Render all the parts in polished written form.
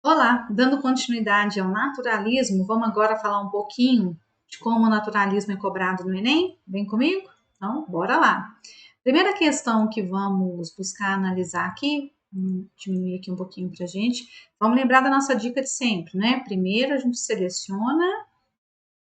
Olá, dando continuidade ao naturalismo, vamos agora falar um pouquinho de como o naturalismo é cobrado no Enem? Vem comigo? Então, bora lá. Primeira questão que vamos buscar analisar aqui, diminuir aqui um pouquinho para a gente, vamos lembrar da nossa dica de sempre, né? Primeiro a gente seleciona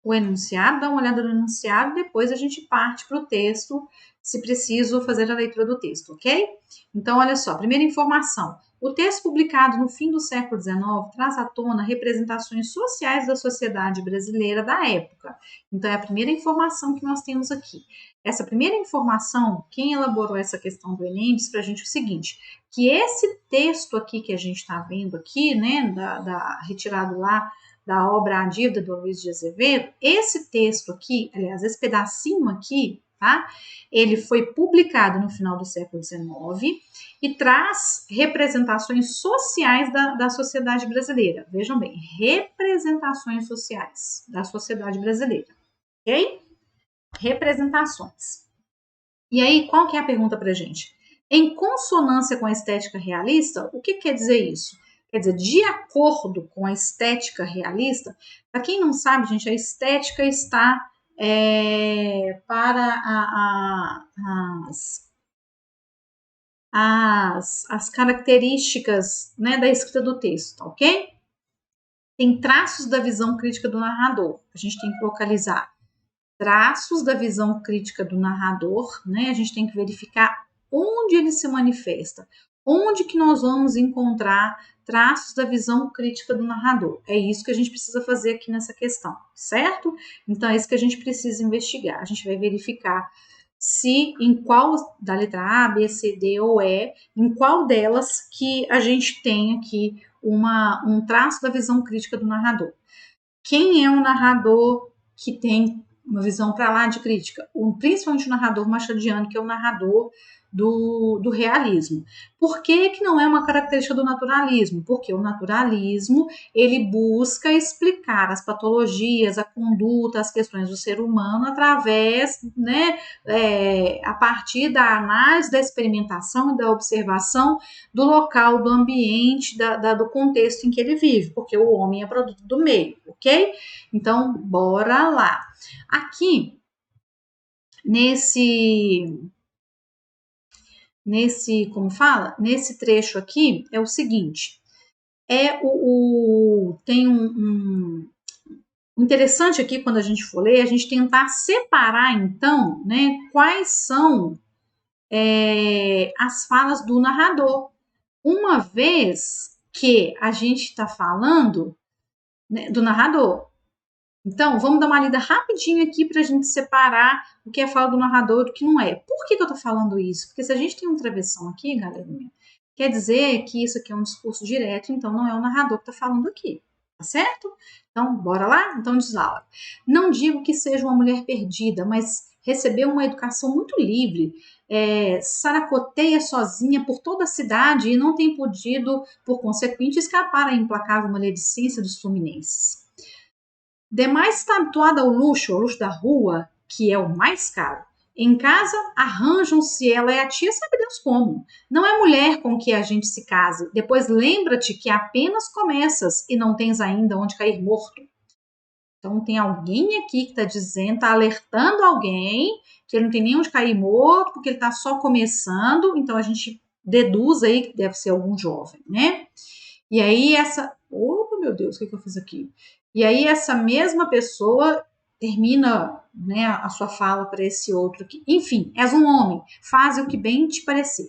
o enunciado, dá uma olhada no enunciado, depois a gente parte para o texto, se preciso fazer a leitura do texto, ok? Então, olha só, primeira informação. O texto publicado no fim do século XIX traz à tona representações sociais da sociedade brasileira da época. Então, é a primeira informação que nós temos aqui. Essa primeira informação, quem elaborou essa questão do Enem, diz para a gente o seguinte, que esse texto aqui que a gente está vendo aqui, né, retirado lá da obra A Dívida, do Luiz de Azevedo, esse texto aqui, aliás, esse pedacinho aqui, tá? Ele foi publicado no final do século XIX e traz representações sociais da sociedade brasileira. Vejam bem, representações sociais da sociedade brasileira, ok? Representações. E aí, qual que é a pergunta pra gente? Em consonância com a estética realista, o que quer dizer isso? Quer dizer, de acordo com a estética realista, para quem não sabe, gente, a estética está para as características, né, da escrita do texto, ok? Tem traços da visão crítica do narrador. A gente tem que localizar traços da visão crítica do narrador, né? A gente tem que verificar onde ele se manifesta, onde que nós vamos encontrar traços da visão crítica do narrador. É isso que a gente precisa fazer aqui nessa questão, certo? Então é isso que a gente precisa investigar. A gente vai verificar se em qual da letra A, B, C, D ou E, em qual delas que a gente tem aqui um traço da visão crítica do narrador. Quem é o narrador que tem uma visão para lá de crítica? Principalmente o narrador machadiano, que é o narrador do realismo. Por que não é uma característica do naturalismo? Porque o naturalismo ele busca explicar as patologias, a conduta, as questões do ser humano através, né, a partir da análise, da experimentação e da observação do local, do ambiente, do contexto em que ele vive, porque o homem é produto do meio, ok? Então, bora lá. Aqui, como fala? Nesse trecho aqui, é o seguinte, tem interessante aqui, quando a gente for ler, a gente tentar separar, então, né, quais são as falas do narrador. Uma vez que a gente está falando, né, do narrador. Então, vamos dar uma lida rapidinho aqui para a gente separar o que é fala do narrador e do que não é. Por que eu estou falando isso? Porque se a gente tem um travessão aqui, galerinha, quer dizer que isso aqui é um discurso direto, então não é o narrador que está falando aqui, tá certo? Então, bora lá? Então, diz Laura. Não digo que seja uma mulher perdida, mas recebeu uma educação muito livre, saracoteia sozinha por toda a cidade e não tem podido, por consequente, escapar à implacável maledicência dos fluminenses. Demais tatuada ao luxo da rua, que é o mais caro. Em casa, arranjam-se ela e a tia, sabe Deus como. Não é mulher com que a gente se case. Depois lembra-te que apenas começas e não tens ainda onde cair morto. Então tem alguém aqui que está dizendo, está alertando alguém que ele não tem nem onde cair morto, porque ele está só começando. Então a gente deduz aí que deve ser algum jovem, né? E aí oh meu Deus, o que eu fiz aqui? E aí essa mesma pessoa termina, né, a sua fala para esse outro aqui. Enfim, és um homem, faze o que bem te parecer.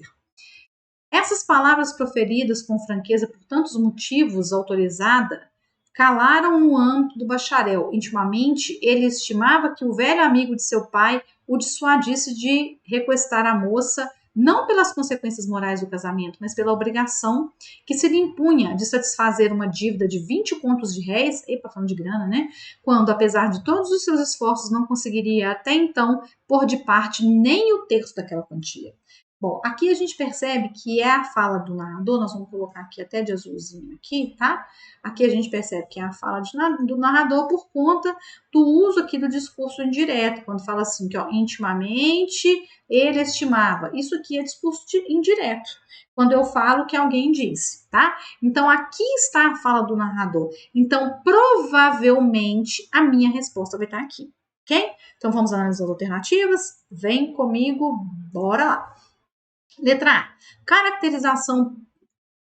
Essas palavras proferidas com franqueza por tantos motivos autorizada calaram no âmbito do bacharel. Intimamente, ele estimava que o velho amigo de seu pai o dissuadisse de requestar a moça, não pelas consequências morais do casamento, mas pela obrigação que se lhe impunha de satisfazer uma dívida de 20 contos de réis, epa, falando de grana, né? Quando, apesar de todos os seus esforços, não conseguiria até então pôr de parte nem o terço daquela quantia. Bom, aqui a gente percebe que é a fala do narrador, nós vamos colocar aqui até de azulzinho aqui, tá? Aqui a gente percebe que é a fala do narrador por conta do uso aqui do discurso indireto, quando fala assim, que ó, intimamente ele estimava. Isso aqui é discurso indireto, quando eu falo que alguém disse, tá? Então aqui está a fala do narrador. Então provavelmente a minha resposta vai estar aqui, ok? Então vamos analisar as alternativas. Vem comigo, bora lá. Letra A, caracterização.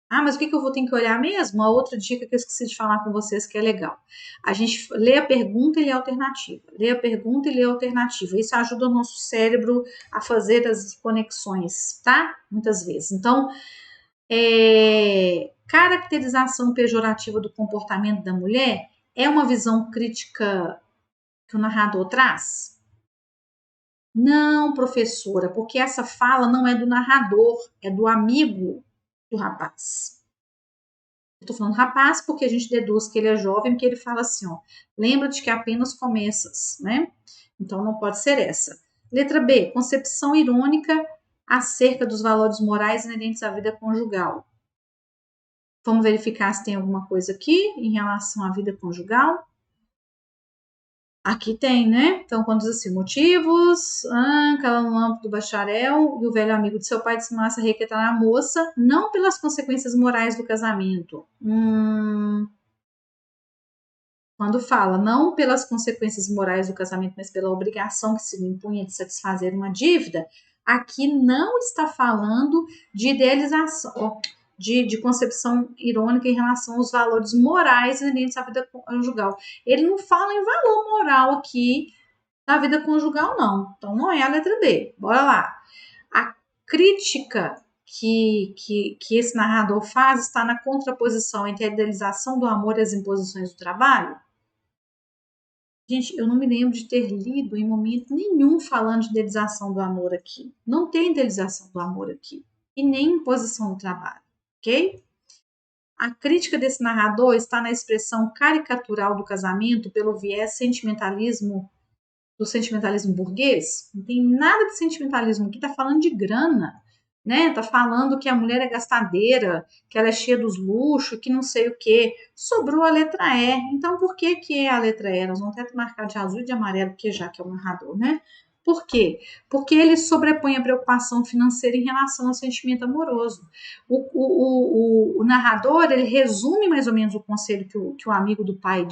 Ah, mas o que eu vou ter que olhar mesmo? A outra dica que eu esqueci de falar com vocês que é legal. A gente lê a pergunta e lê a alternativa. Lê a pergunta e lê a alternativa. Isso ajuda o nosso cérebro a fazer as conexões, tá? Muitas vezes. Então, caracterização pejorativa do comportamento da mulher é uma visão crítica que o narrador traz? Não, professora, porque essa fala não é do narrador, é do amigo do rapaz. Eu tô falando rapaz porque a gente deduz que ele é jovem, porque ele fala assim, ó, lembra-te que apenas começas, né? Então não pode ser essa. Letra B, concepção irônica acerca dos valores morais inerentes à vida conjugal. Vamos verificar se tem alguma coisa aqui em relação à vida conjugal. Aqui tem, né? Então, quando diz assim, motivos, cala no âmbito do bacharel e o velho amigo de seu pai desmaça requetar a moça, não pelas consequências morais do casamento. Quando fala não pelas consequências morais do casamento, mas pela obrigação que se lhe impunha de satisfazer uma dívida, aqui não está falando de idealização, de concepção irônica em relação aos valores morais inerentes à vida conjugal. Ele não fala em valor moral aqui na vida conjugal, não. Então, não é a letra D. Bora lá. A crítica que esse narrador faz está na contraposição entre a idealização do amor e as imposições do trabalho. Gente, eu não me lembro de ter lido em momento nenhum falando de idealização do amor aqui. Não tem idealização do amor aqui. E nem imposição do trabalho, ok? A crítica desse narrador está na expressão caricatural do casamento pelo viés do sentimentalismo burguês. Não tem nada de sentimentalismo aqui, tá falando de grana, né? Tá falando que a mulher é gastadeira, que ela é cheia dos luxos, que não sei o que. Sobrou a letra E. Então, por que que é a letra E? Nós vamos até marcar de azul e de amarelo, porque já que é o narrador, né? Por quê? Porque ele sobrepõe a preocupação financeira em relação ao sentimento amoroso. O narrador, ele resume mais ou menos o conselho que o amigo do pai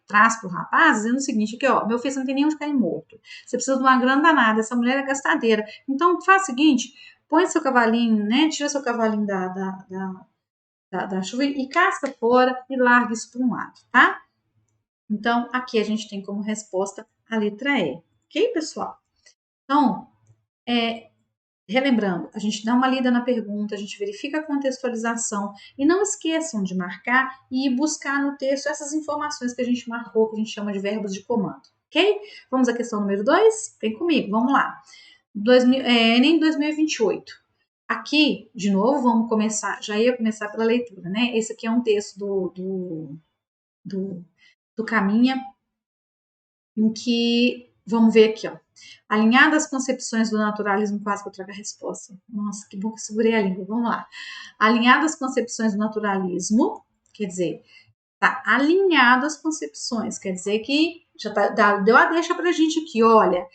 traz para o rapaz, dizendo o seguinte, que, ó, meu filho, você não tem nem onde cair morto. Você precisa de uma grana danada, essa mulher é gastadeira. Então, faz o seguinte, põe seu cavalinho, né, tira seu cavalinho da chuva e casca fora e larga isso para um lado, tá? Então, aqui a gente tem como resposta a letra E. Ok, pessoal? Então, relembrando, a gente dá uma lida na pergunta, a gente verifica a contextualização e não esqueçam de marcar e buscar no texto essas informações que a gente marcou, que a gente chama de verbos de comando, ok? Vamos à questão número 2? Vem comigo, vamos lá. Enem 2028. Aqui, de novo, vamos começar, já ia começar pela leitura, né? Esse aqui é um texto do Caminha, em que, vamos ver aqui, ó. Alinhada às concepções do naturalismo, quase que eu trago a resposta. Nossa, que bom que eu segurei a língua. Vamos lá. Alinhada às concepções do naturalismo, quer dizer, tá alinhado às concepções, quer dizer que já deu a deixa pra gente aqui, olha,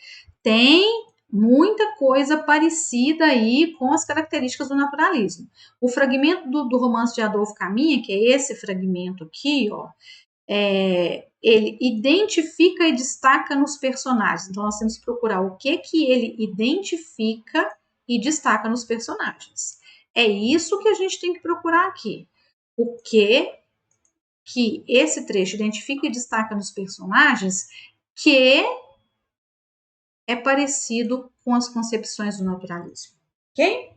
tem muita coisa parecida aí com as características do naturalismo. O fragmento do romance de Adolfo Caminha, que é esse fragmento aqui, ó, ele identifica e destaca nos personagens. Então, nós temos que procurar o que ele identifica e destaca nos personagens. É isso que a gente tem que procurar aqui. O que esse trecho identifica e destaca nos personagens que é parecido com as concepções do naturalismo. Ok?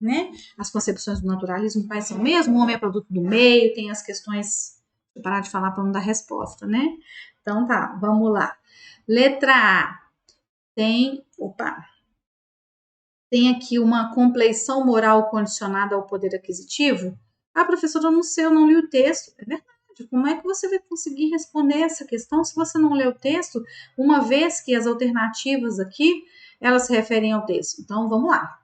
Né? As concepções do naturalismo quais são mesmo? O homem é produto do meio, tem as questões... Vou parar de falar para não dar resposta, né? Então tá, vamos lá. Letra A. Tem aqui uma compleição moral condicionada ao poder aquisitivo? Ah, professora, eu não sei, eu não li o texto. É verdade. Como é que você vai conseguir responder essa questão se você não lê o texto, uma vez que as alternativas aqui, elas se referem ao texto? Então, vamos lá.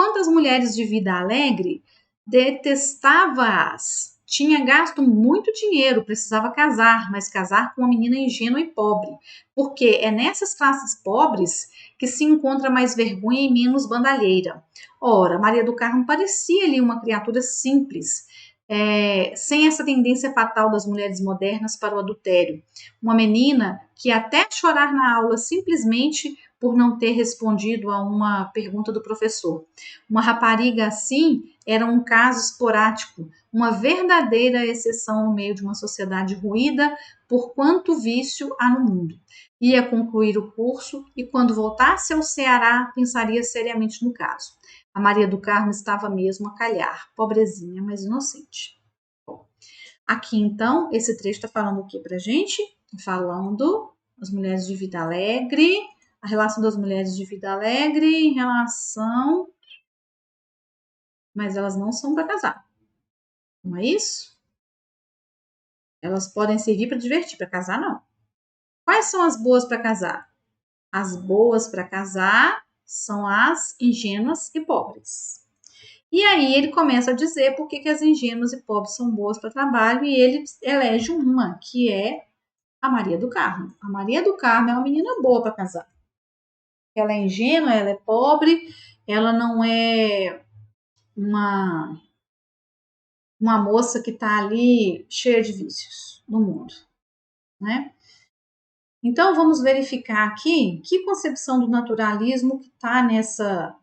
enquanto as mulheres de vida alegre detestava-as. Tinha gasto muito dinheiro, precisava casar, mas casar com uma menina ingênua e pobre, porque é nessas classes pobres que se encontra mais vergonha e menos bandalheira. Ora, Maria do Carmo parecia ali uma criatura simples, sem essa tendência fatal das mulheres modernas para o adultério. Uma menina que até chorar na aula simplesmente por não ter respondido a uma pergunta do professor. Uma rapariga assim era um caso esporádico, uma verdadeira exceção no meio de uma sociedade ruída por quanto vício há no mundo. Ia concluir o curso e, quando voltasse ao Ceará, pensaria seriamente no caso. A Maria do Carmo estava mesmo a calhar, pobrezinha, mas inocente. Bom, aqui então, esse trecho está falando o que pra gente? Falando as mulheres de vida alegre, a relação das mulheres de vida alegre em relação. Mas elas não são para casar. Não é isso? Elas podem servir para divertir, para casar não. Quais são as boas para casar? As boas para casar são as ingênuas e pobres. E aí ele começa a dizer por que as ingênuas e pobres são boas para trabalho e ele elege uma, que é a Maria do Carmo. A Maria do Carmo é uma menina boa para casar. Ela é ingênua, ela é pobre, ela não é uma moça que está ali cheia de vícios no mundo, né? Então vamos verificar aqui que concepção do naturalismo que está nessa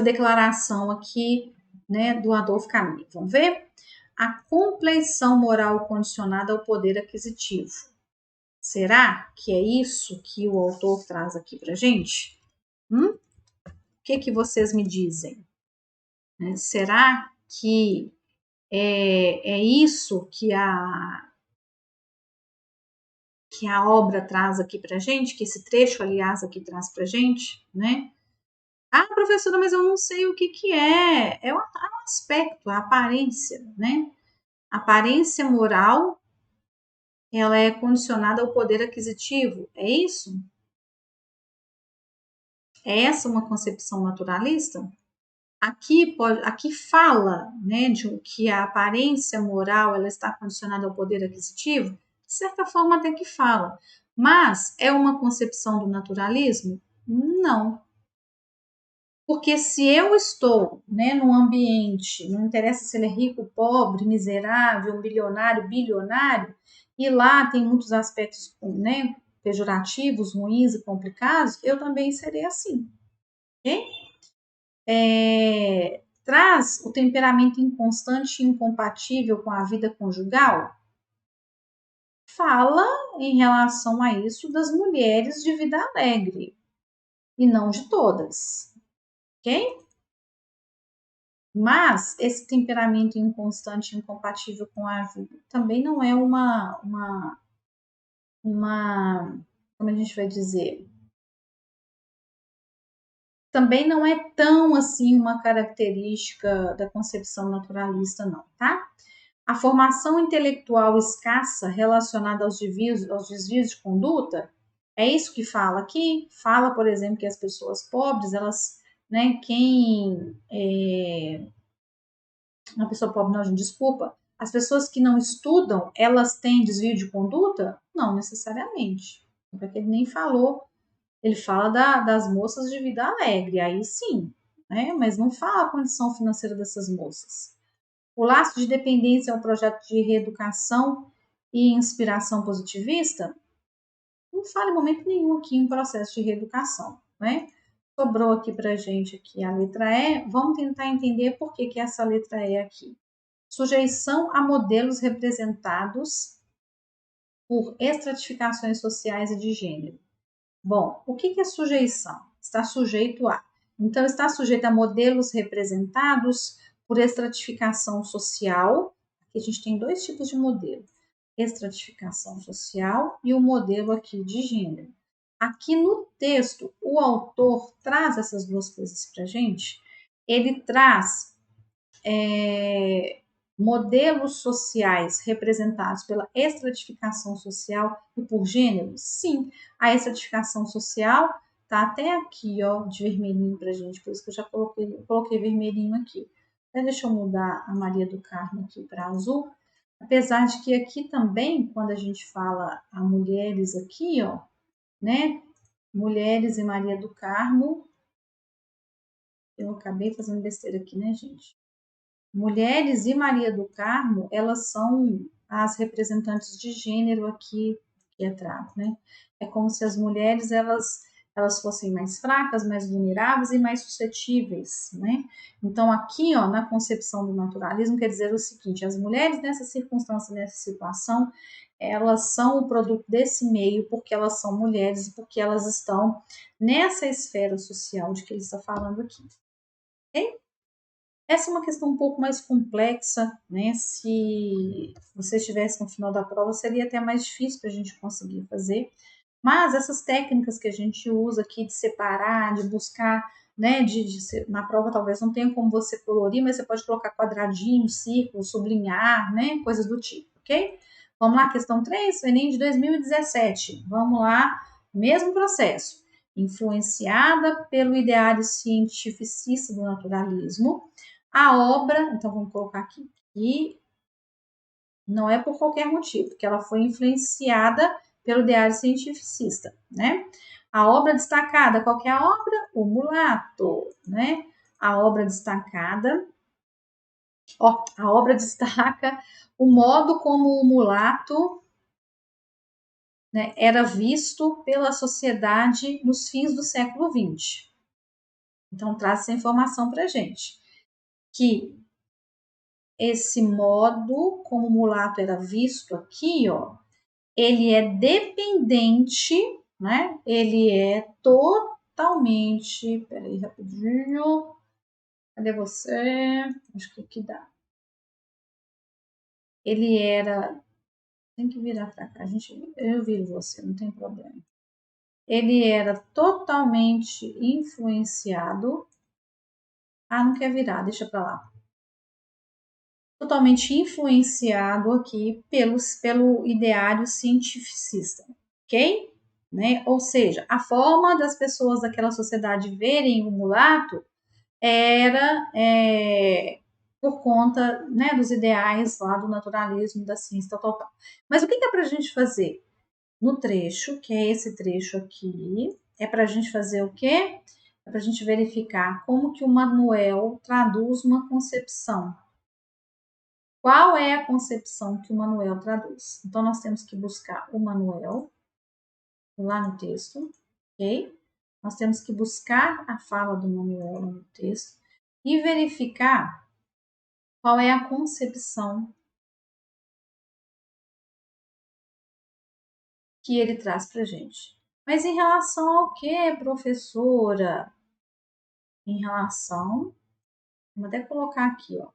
declaração aqui, né, do Adolfo Camus. Vamos ver? A compleição moral condicionada ao poder aquisitivo. Será que é isso que o autor traz aqui para gente? O que vocês me dizem? Será que é isso que a obra traz aqui para gente, que esse trecho, aliás, aqui traz para gente, né? Ah, professora, mas eu não sei o que é. É um aspecto, a aparência, né? A aparência moral, ela é condicionada ao poder aquisitivo, é isso? É essa uma concepção naturalista? Aqui fala, né, de que a aparência moral ela está condicionada ao poder aquisitivo, de certa forma até que fala, mas é uma concepção do naturalismo? Não. Porque se eu estou, né, num ambiente, não interessa se ele é rico, pobre, miserável, milionário, bilionário, e lá tem muitos aspectos, né, pejorativos, ruins e complicados, eu também serei assim. Ok? Traz o temperamento inconstante e incompatível com a vida conjugal? Fala em relação a isso das mulheres de vida alegre e não de todas, ok? Mas esse temperamento inconstante e incompatível com a vida também não é como a gente vai dizer, também não é tão assim uma característica da concepção naturalista, não, tá? A formação intelectual escassa relacionada aos desvios de conduta, é isso que fala aqui? Fala, por exemplo, que as pessoas pobres, elas, né, uma pessoa pobre, não, gente, desculpa, as pessoas que não estudam, elas têm desvio de conduta? Não necessariamente, porque ele nem falou, ele fala das moças de vida alegre, aí sim, né, mas não fala a condição financeira dessas moças. O laço de dependência é um projeto de reeducação e inspiração positivista? Não fala em momento nenhum aqui em processo de reeducação, né? Sobrou aqui para gente aqui a letra E. Vamos tentar entender por que essa letra E aqui. Sujeição a modelos representados por estratificações sociais e de gênero. Bom, o que é sujeição? Está sujeito a. Então, está sujeito a modelos representados por estratificação social. Aqui a gente tem dois tipos de modelo: estratificação social e o modelo aqui de gênero. Aqui no texto, o autor traz essas duas coisas para a gente. Ele traz modelos sociais representados pela estratificação social e por gênero? Sim, a estratificação social tá até aqui, ó, de vermelhinho pra gente, por isso que eu já coloquei vermelhinho aqui. Até deixa eu mudar a Maria do Carmo aqui para azul. Apesar de que aqui também, quando a gente fala a mulheres aqui, ó, né? Mulheres e Maria do Carmo. Eu acabei fazendo besteira aqui, né, gente? Mulheres e Maria do Carmo, elas são as representantes de gênero aqui que é trago, né? É como se as mulheres elas fossem mais fracas, mais vulneráveis e mais suscetíveis, né? Então aqui, ó, na concepção do naturalismo quer dizer o seguinte: as mulheres nessa circunstância, nessa situação, elas são o produto desse meio porque elas são mulheres e porque elas estão nessa esfera social de que ele está falando aqui. Ok? Essa é uma questão um pouco mais complexa, né? Se você estivesse no final da prova, seria até mais difícil para a gente conseguir fazer. Mas essas técnicas que a gente usa aqui de separar, de buscar, né? Na prova talvez não tenha como você colorir, mas você pode colocar quadradinho, círculo, sublinhar, né? Coisas do tipo, ok? Vamos lá, questão 3, Enem de 2017. Vamos lá, mesmo processo. Influenciada pelo ideário cientificista do naturalismo, a obra, então vamos colocar aqui, e não é por qualquer motivo, porque ela foi influenciada pelo ideário cientificista, né? A obra destacada, qual que é a obra? O Mulato, né? A obra destacada, ó, a obra destaca o modo como o mulato, né, era visto pela sociedade nos fins do século XX. Então traz essa informação para gente, que esse modo como o mulato era visto aqui, ó, ele é dependente, né? Ele é totalmente. Peraí, rapidinho. Cadê você? Acho que aqui dá. Ele era. Tem que virar para cá, gente. Eu viro você, não tem problema. Ele era totalmente influenciado. Ah, não quer virar, deixa para lá. Totalmente influenciado aqui pelo ideário cientificista, ok? Né? Ou seja, a forma das pessoas daquela sociedade verem o mulato era por conta, né, dos ideais lá do naturalismo, da ciência total. Mas o que é para a gente fazer? No trecho, que é esse trecho aqui, é para a gente fazer o quê? É para a gente verificar como que o Manuel traduz uma concepção. Qual é a concepção que o Manuel traduz? Então, nós temos que buscar o Manuel lá no texto, ok? Nós temos que buscar a fala do Manuel no texto e verificar qual é a concepção que ele traz para a gente. Mas em relação ao que, professora? Em relação, vou até colocar aqui, ó,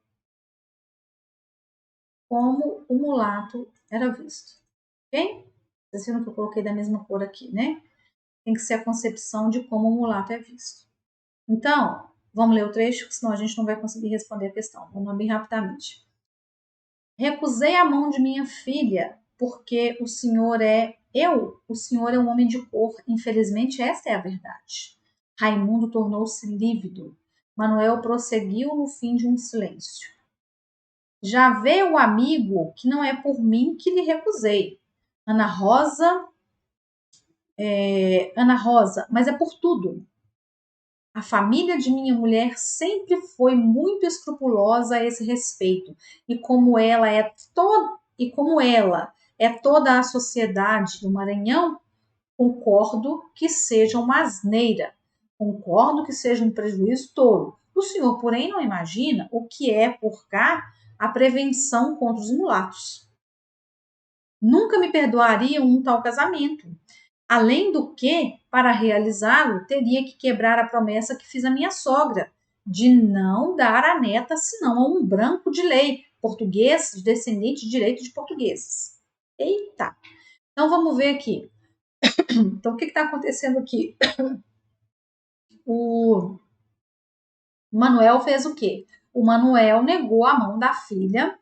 como o mulato era visto, ok? Vocês viram que eu coloquei da mesma cor aqui, né? Tem que ser a concepção de como o mulato é visto. Então, vamos ler o trecho, senão a gente não vai conseguir responder a questão. Vamos lá bem rapidamente. Recusei a mão de minha filha, porque o senhor o senhor é um homem de cor. Infelizmente, esta é a verdade. Raimundo tornou-se lívido. Manuel prosseguiu no fim de um silêncio. Já vê o amigo que não é por mim que lhe recusei. Ana Rosa, mas é por tudo. A família de minha mulher sempre foi muito escrupulosa a esse respeito, e como ela é toda a sociedade do Maranhão, concordo que seja uma asneira, concordo que seja um prejuízo tolo. O senhor, porém, não imagina o que é por cá a prevenção contra os mulatos. Nunca me perdoaria um tal casamento. Além do que, para realizá-lo, teria que quebrar a promessa que fiz à minha sogra, de não dar a neta senão a um branco de lei, português, descendente de direito de portugueses. Eita! Então vamos ver aqui. Então o que está acontecendo aqui? O Manuel fez o quê? O Manuel negou a mão da filha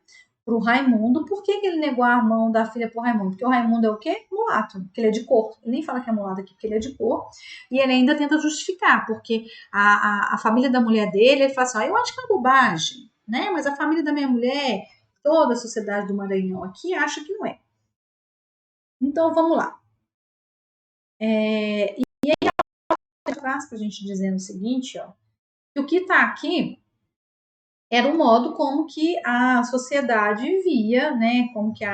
para o Raimundo. Por que ele negou a mão da filha para o Raimundo? Porque o Raimundo é o quê? Mulato, porque ele é de cor. Ele nem fala que é mulato aqui, porque ele é de cor. E ele ainda tenta justificar, porque a família da mulher dele, ele fala assim, eu acho que é uma bobagem, né? Mas a família da minha mulher, toda a sociedade do Maranhão aqui, acha que não é. Então, vamos lá. E aí, traz para a gente dizendo o seguinte, ó, que o que está aqui era o modo como que a sociedade via, né? Como que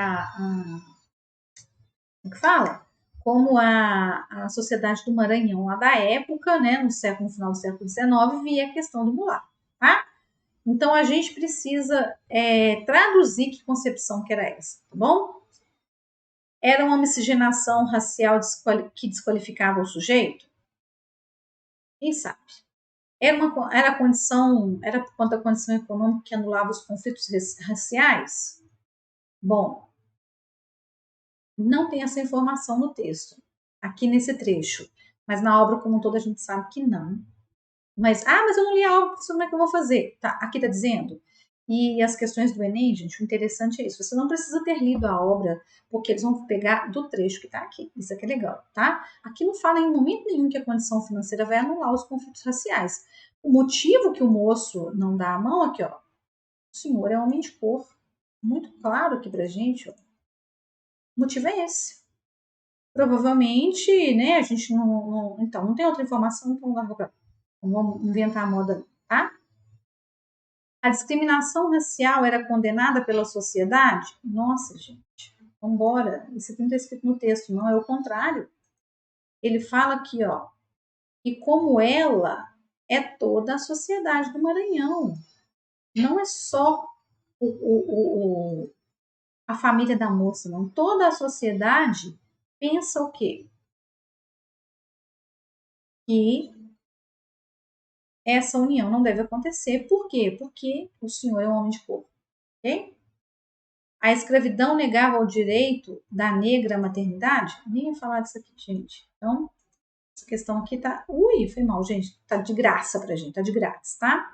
como que fala? Como a sociedade do Maranhão lá da época, né? No final do século XIX, via a questão do mulato, tá? Então a gente precisa traduzir que concepção que era essa, tá bom? Era uma miscigenação racial que desqualificava o sujeito? Quem sabe? Era por conta da condição econômica que anulava os conflitos raciais? Bom, não tem essa informação no texto, aqui nesse trecho, mas na obra como um todo a gente sabe que não. Mas eu não li a obra, como é que eu vou fazer? Tá, aqui tá dizendo. E as questões do Enem, gente, o interessante é isso. Você não precisa ter lido a obra, porque eles vão pegar do trecho que tá aqui. Isso aqui é legal, tá? Aqui não fala em momento nenhum que a condição financeira vai anular os conflitos raciais. O motivo que o moço não dá a mão aqui, ó. O senhor é homem de cor. Muito claro aqui pra gente, ó. O motivo é esse. Provavelmente, né, a gente então, não tem outra informação, então larga pra lá. Vamos inventar a moda, tá? A discriminação racial era condenada pela sociedade? Nossa, gente, vamos embora. Isso aqui não está escrito no texto, não, é o contrário. Ele fala aqui, ó, e como ela é toda a sociedade do Maranhão. Não é só a família da moça, não. Toda a sociedade pensa o quê? Que essa união não deve acontecer. Por quê? Porque o senhor é um homem de cor, ok? A escravidão negava o direito da negra à maternidade? Nem ia falar disso aqui, gente. Então, essa questão aqui tá... Ui, foi mal, gente. Tá de graça pra gente, tá de grátis, tá?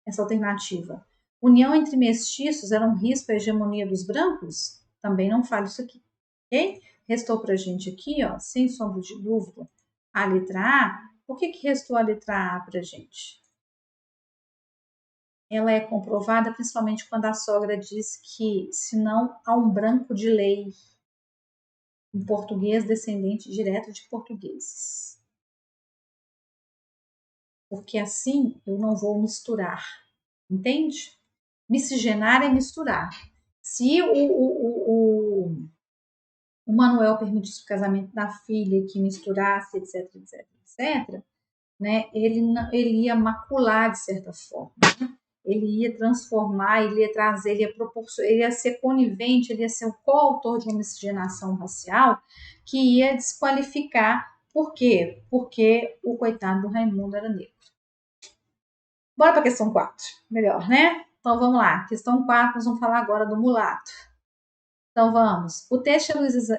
Essa alternativa. União entre mestiços era um risco à hegemonia dos brancos? Também não falo isso aqui, ok? Restou pra gente aqui, ó, sem sombra de dúvida, a letra A. Por que restou a letra A pra gente? Ela é comprovada principalmente quando a sogra diz que, se não há um branco de lei, um português descendente direto de portugueses. Porque assim eu não vou misturar, entende? Miscigenar é misturar. Se o Manuel permitisse o casamento da filha que misturasse, etc, etc, etc, né, ele ia macular de certa forma. Né? Ele ia transformar, ele ia trazer, ele ia proporcionar, ele ia ser conivente, ele ia ser o coautor de uma miscigenação racial que ia desqualificar. Por quê? Porque o coitado do Raimundo era negro. Bora para a questão 4. Melhor, né? Então vamos lá. Questão 4, nós vamos falar agora do mulato. Então vamos. O texto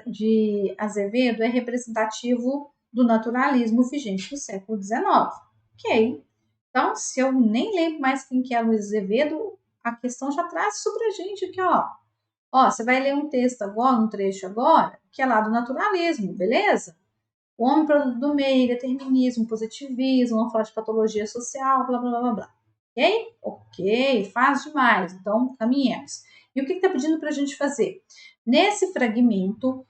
de Azevedo é representativo do naturalismo vigente no século XIX. Ok. Então, se eu nem lembro mais quem que é Luiz Azevedo, a questão já traz isso pra gente aqui, ó. Ó, você vai ler um texto agora, um trecho agora, que é lá do naturalismo, beleza? O homem produto do meio, determinismo, positivismo, vamos falar de patologia social, blá, blá, blá, blá. Ok? Ok, faz demais. Então, caminhemos. E o que está pedindo para a gente fazer? Nesse fragmento,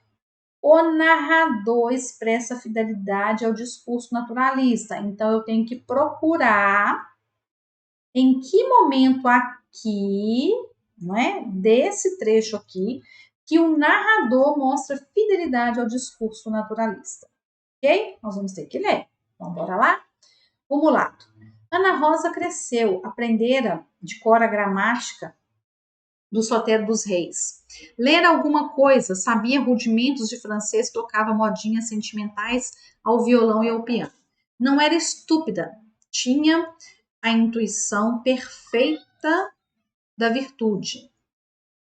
o narrador expressa fidelidade ao discurso naturalista. Então, eu tenho que procurar em que momento aqui, não é, desse trecho aqui, que o narrador mostra fidelidade ao discurso naturalista. Ok? Nós vamos ter que ler. Então, bora lá? O mulato. Ana Rosa cresceu, aprendera de cor a gramática do Soter dos Reis. Lera alguma coisa, sabia rudimentos de francês, tocava modinhas sentimentais ao violão e ao piano. Não era estúpida, tinha a intuição perfeita da virtude.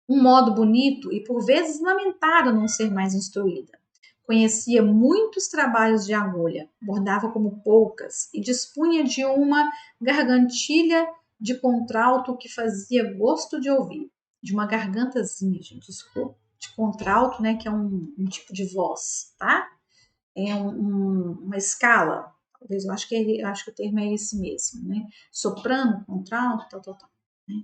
Um modo bonito e por vezes lamentara não ser mais instruída. Conhecia muitos trabalhos de agulha, bordava como poucas e dispunha de uma gargantilha de contralto que fazia gosto de ouvir. de uma gargantazinha, gente, desculpa, de contralto, né, que é um tipo de voz, tá? É uma escala, talvez, eu acho que o termo é esse mesmo, né? Soprano, contralto, tal. Né?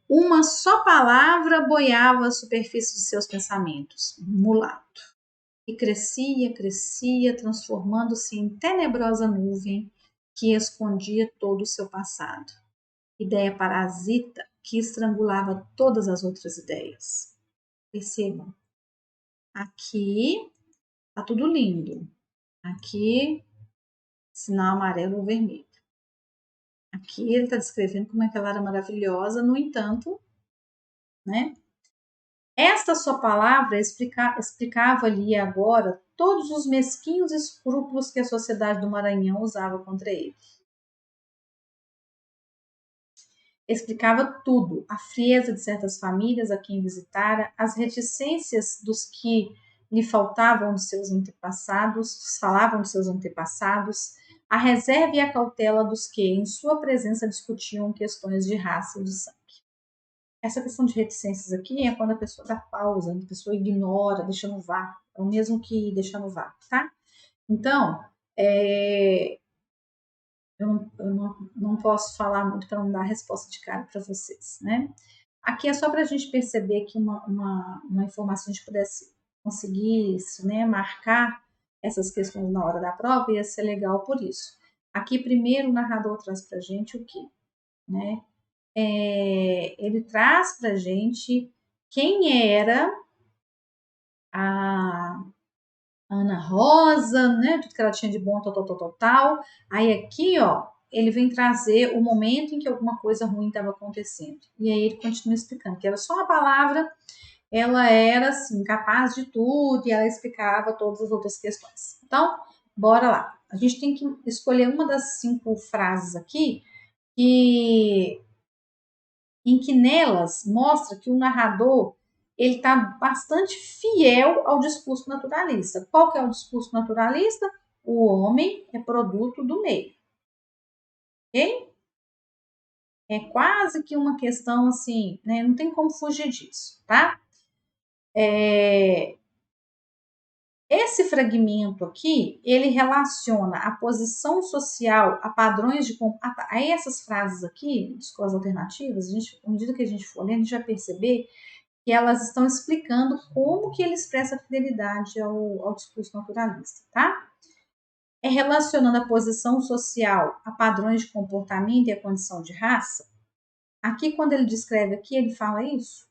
Uma só palavra boiava a superfície de seus pensamentos, mulato. E crescia, transformando-se em tenebrosa nuvem que escondia todo o seu passado. Ideia parasita que estrangulava todas as outras ideias. Percebam, aqui tá tudo lindo. Aqui, sinal amarelo ou vermelho. Aqui ele está descrevendo como é que ela era maravilhosa, no entanto, né? Esta sua palavra explicava ali agora todos os mesquinhos escrúpulos que a sociedade do Maranhão usava contra ele. Explicava tudo, a frieza de certas famílias a quem visitara, as reticências dos que lhe falavam dos seus antepassados, a reserva e a cautela dos que, em sua presença, discutiam questões de raça e de sangue. Essa questão de reticências aqui é quando a pessoa dá pausa, a pessoa ignora, deixa no vácuo, é o mesmo que deixar no vácuo, tá? Então, eu não posso falar muito para não dar resposta de cara para vocês, né? Aqui é só para a gente perceber que uma informação a gente pudesse conseguir isso, né? Marcar essas questões na hora da prova ia ser legal por isso. Aqui primeiro o narrador traz para a gente o quê? Né? Ele traz para a gente quem era a Ana Rosa, né? Tudo que ela tinha de bom, tal. Aí aqui, ó, ele vem trazer o momento em que alguma coisa ruim estava acontecendo. E aí ele continua explicando que era só uma palavra, ela era assim, capaz de tudo, e ela explicava todas as outras questões. Então, bora lá. A gente tem que escolher uma das 5 frases aqui em que nelas mostra que o narrador ele está bastante fiel ao discurso naturalista. Qual que é o discurso naturalista? O homem é produto do meio. Ok? É quase que uma questão assim, né? Não tem como fugir disso, tá? Esse fragmento aqui, ele relaciona a posição social a padrões de... A essas frases aqui, escolas alternativas, à medida que a gente for lendo, a gente vai perceber que elas estão explicando como que ele expressa a fidelidade ao discurso naturalista, tá? É relacionando a posição social a padrões de comportamento e a condição de raça. Aqui, quando ele descreve aqui, ele fala isso.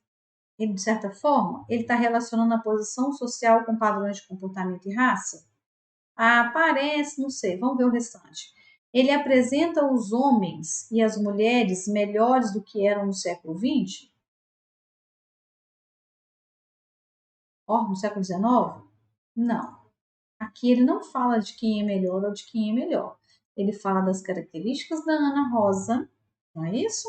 Ele, de certa forma, ele está relacionando a posição social com padrões de comportamento e raça? Ah, parece, não sei, vamos ver o restante. Ele apresenta os homens e as mulheres melhores do que eram no século XX? No século XIX? Não. Aqui ele não fala de quem é melhor ou de quem é melhor. Ele fala das características da Ana Rosa, não é isso?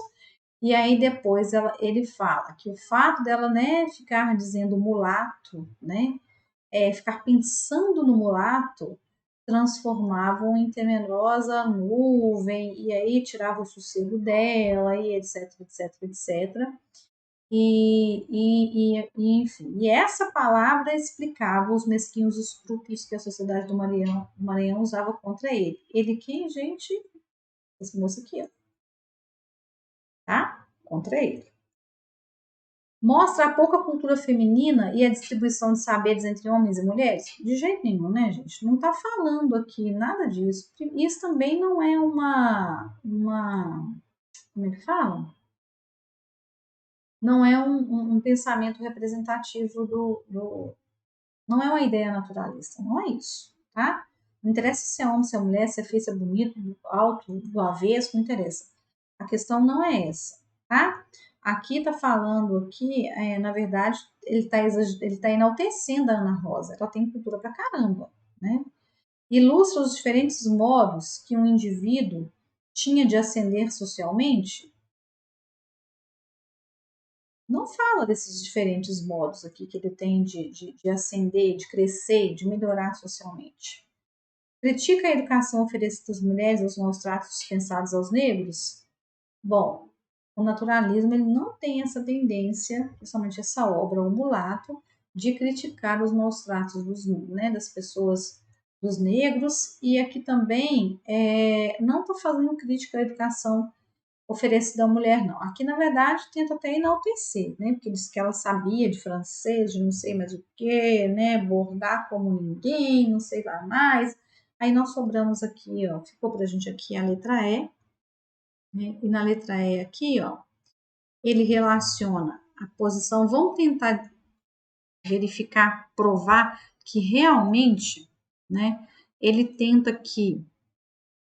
E aí depois ele fala que o fato dela, né, ficar dizendo mulato, né, ficar pensando no mulato, transformavam em temerosa nuvem, e aí tirava o sossego dela, e etc, etc, etc. Enfim, e essa palavra explicava os mesquinhos escrúpulos que a sociedade do Maranhão usava contra ele. Ele que, gente, esse moço aqui, ó, tá? Contra ele. Mostra a pouca cultura feminina e a distribuição de saberes entre homens e mulheres? De jeito nenhum, né, gente? Não tá falando aqui nada disso. Isso também não é como é que fala? Não é um pensamento representativo não é uma ideia naturalista, não é isso, tá? Não interessa se é homem, se é mulher, se é feio, se é bonito, do alto, do avesso, não interessa. A questão não é essa, tá? Aqui tá falando aqui, na verdade, ele tá enaltecendo a Ana Rosa. Ela tem cultura pra caramba, né? Ilustra os diferentes modos que um indivíduo tinha de ascender socialmente. Não fala desses diferentes modos aqui que ele tem de ascender, de crescer, de melhorar socialmente. Critica a educação oferecida às mulheres aos maus tratos dispensados aos negros? Bom, o naturalismo ele não tem essa tendência, principalmente essa obra, O Mulato, de criticar os maus tratos das pessoas, dos negros, e aqui também não está fazendo crítica à educação oferecida à mulher, não. Aqui, na verdade, tenta até enaltecer, né? Porque diz que ela sabia de francês, de não sei mais o que, né? Bordar como ninguém, não sei lá mais. Aí nós sobramos aqui, ó, ficou pra gente aqui a letra E, né? E na letra E aqui, ó, ele relaciona a posição, vamos tentar verificar, provar que realmente, né, ele tenta aqui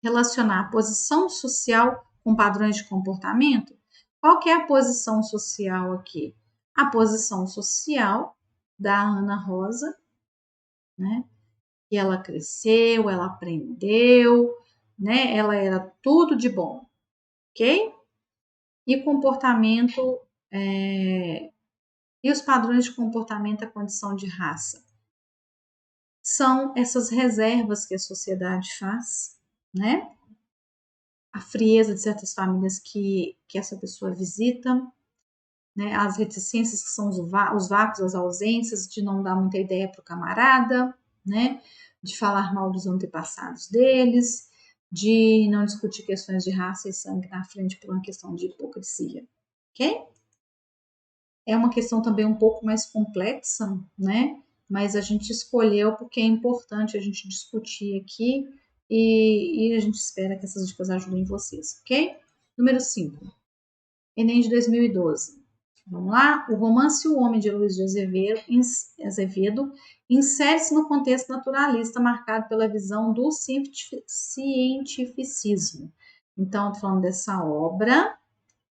relacionar a posição social com padrões de comportamento. Qual que é a posição social aqui? A posição social da Ana Rosa, né? Que ela cresceu, ela aprendeu, né? Ela era tudo de bom, ok? E comportamento e os padrões de comportamento da condição de raça. São essas reservas que a sociedade faz, né? A frieza de certas famílias que essa pessoa visita, né? As reticências que são os vácuos, as ausências, de não dar muita ideia para o camarada, né? De falar mal dos antepassados deles, de não discutir questões de raça e sangue na frente por uma questão de hipocrisia, ok? É uma questão também um pouco mais complexa, né? Mas a gente escolheu porque é importante a gente discutir aqui e a gente espera que essas dicas ajudem vocês, ok? Número 5, Enem de 2012. Vamos lá? O romance O Homem de Luiz de Azevedo insere-se no contexto naturalista marcado pela visão do cientificismo. Então, estou falando dessa obra,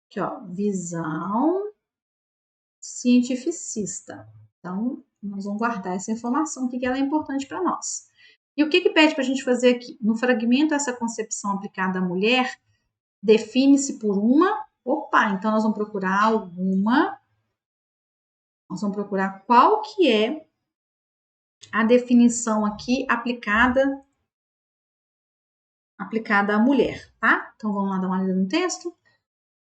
aqui, ó, visão cientificista. Então, nós vamos guardar essa informação que ela é importante para nós. E o que pede para a gente fazer aqui? No fragmento, essa concepção aplicada à mulher define-se por uma. Opa, então nós vamos procurar alguma. Nós vamos procurar qual que é a definição aqui aplicada à mulher, tá? Então vamos lá dar uma olhada no texto.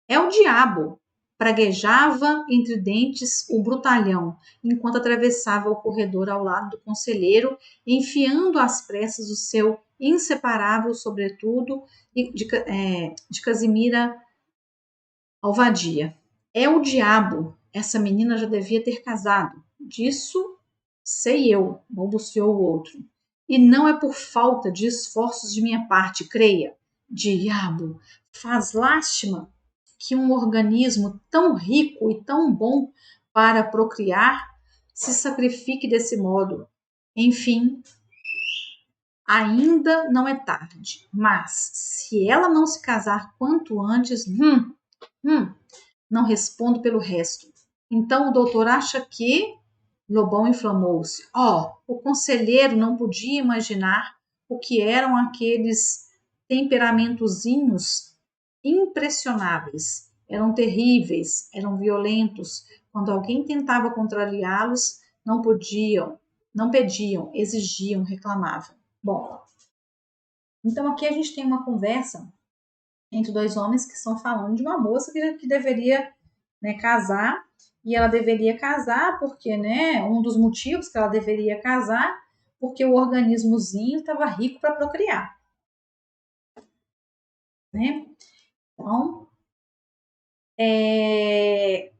É o diabo, praguejava entre dentes o brutalhão, enquanto atravessava o corredor ao lado do conselheiro, enfiando às pressas o seu inseparável sobretudo de Casimira Alvadia. É o diabo, essa menina já devia ter casado. Disso sei eu, balbuciou o outro. E não é por falta de esforços de minha parte, creia. Diabo, faz lástima que um organismo tão rico e tão bom para procriar se sacrifique desse modo. Enfim, ainda não é tarde, mas se ela não se casar quanto antes, não respondo pelo resto. Então o doutor acha que... Lobão inflamou-se. O conselheiro não podia imaginar o que eram aqueles temperamentozinhos impressionáveis. Eram terríveis, eram violentos. Quando alguém tentava contrariá-los, não pediam, exigiam, reclamavam. Bom, então aqui a gente tem uma conversa entre dois homens que estão falando de uma moça que deveria, né, casar, e ela deveria casar porque, né, um dos motivos que ela deveria casar, porque o organismozinho estava rico para procriar, né? Então,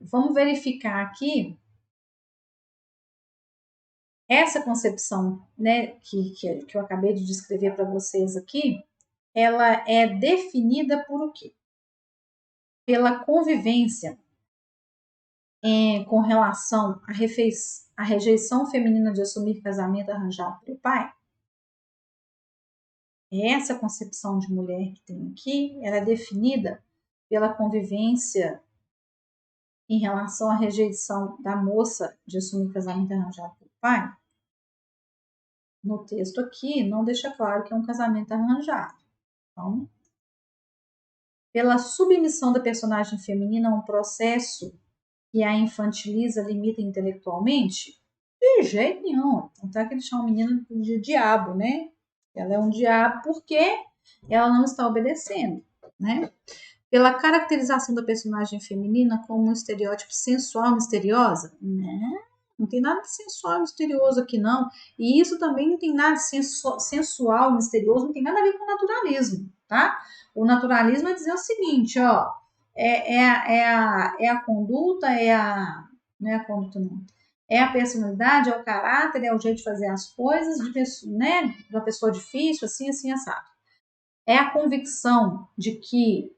vamos verificar aqui essa concepção, né, que eu acabei de descrever para vocês aqui, ela é definida por o quê? Pela convivência com relação à rejeição feminina de assumir casamento arranjado pelo pai. Essa concepção de mulher que tem aqui, ela é definida pela convivência em relação à rejeição da moça de assumir casamento arranjado pelo pai. No texto aqui, não deixa claro que é um casamento arranjado. Então, pela submissão da personagem feminina a um processo que a infantiliza, limita intelectualmente? De jeito nenhum. Tanto é que eles chamam a menina de diabo, né? Ela é um diabo porque ela não está obedecendo, né? pela caracterização da personagem feminina como um estereótipo sensual misteriosa? Não tem nada de sensual e misterioso aqui, não. E isso também não tem nada de sensual, misterioso, não tem nada a ver com naturalismo, tá? O naturalismo é dizer o seguinte, ó, é a conduta, não é a conduta, não. É a personalidade, é o caráter, é o jeito de fazer as coisas, né, da pessoa difícil, assim, assim, assado. É a convicção de que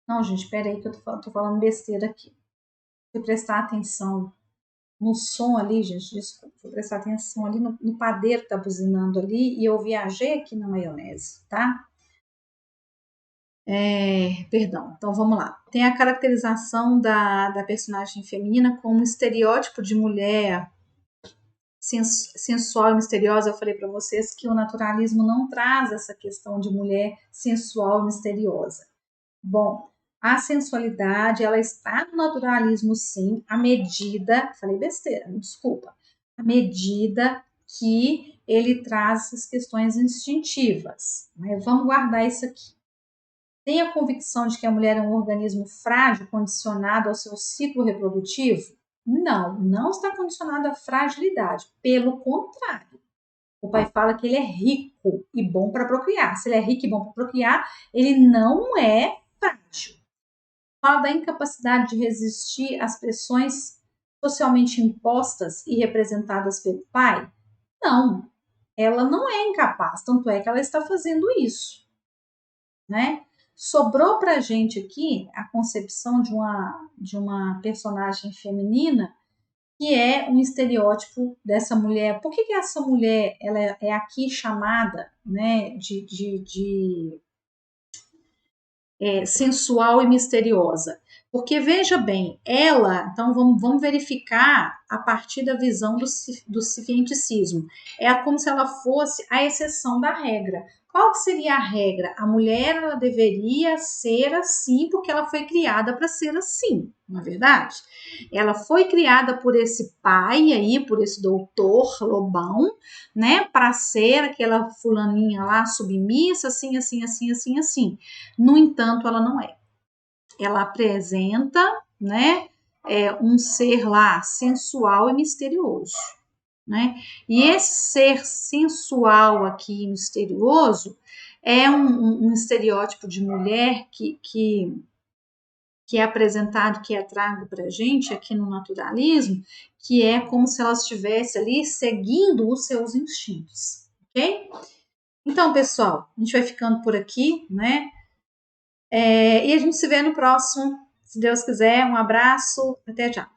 não, gente, espera aí que eu tô falando besteira aqui. Se prestar atenção no som ali, gente, desculpa, vou prestar atenção ali no padeiro que tá buzinando ali e eu viajei aqui na maionese, tá? Perdão, então vamos lá. Tem a caracterização da personagem feminina como um estereótipo de mulher sensual e misteriosa. Eu falei para vocês que o naturalismo não traz essa questão de mulher sensual e misteriosa. Bom, a sensualidade, ela está no naturalismo, sim, à medida, falei besteira, me desculpa, à medida que ele traz as questões instintivas. Mas vamos guardar isso aqui. Tem a convicção de que a mulher é um organismo frágil, condicionado ao seu ciclo reprodutivo? Não, não está condicionado à fragilidade. Pelo contrário, o pai fala que ele é rico e bom para procriar. Se ele é rico e bom para procriar, ele não é frágil. Fala da incapacidade de resistir às pressões socialmente impostas e representadas pelo pai? Não, ela não é incapaz, tanto é que ela está fazendo isso, né? Sobrou para a gente aqui a concepção de uma personagem feminina que é um estereótipo dessa mulher. Por que essa mulher ela é aqui chamada, né, de sensual e misteriosa? Porque veja bem, ela, então vamos verificar a partir da visão do cientificismo. É como se ela fosse a exceção da regra. Qual seria a regra? A mulher ela deveria ser assim porque ela foi criada para ser assim, não é verdade? Ela foi criada por esse pai aí, por esse doutor Lobão, né, para ser aquela fulaninha lá submissa, assim, assim, assim, assim, assim. No entanto, ela não é. Ela apresenta, né, um ser lá sensual e misterioso, né? E esse ser sensual aqui misterioso é um estereótipo de mulher que é apresentado, que é trago para a gente aqui no naturalismo, que é como se ela estivesse ali seguindo os seus instintos, ok? Então, pessoal, a gente vai ficando por aqui, né? E a gente se vê no próximo, se Deus quiser. Um abraço, até já.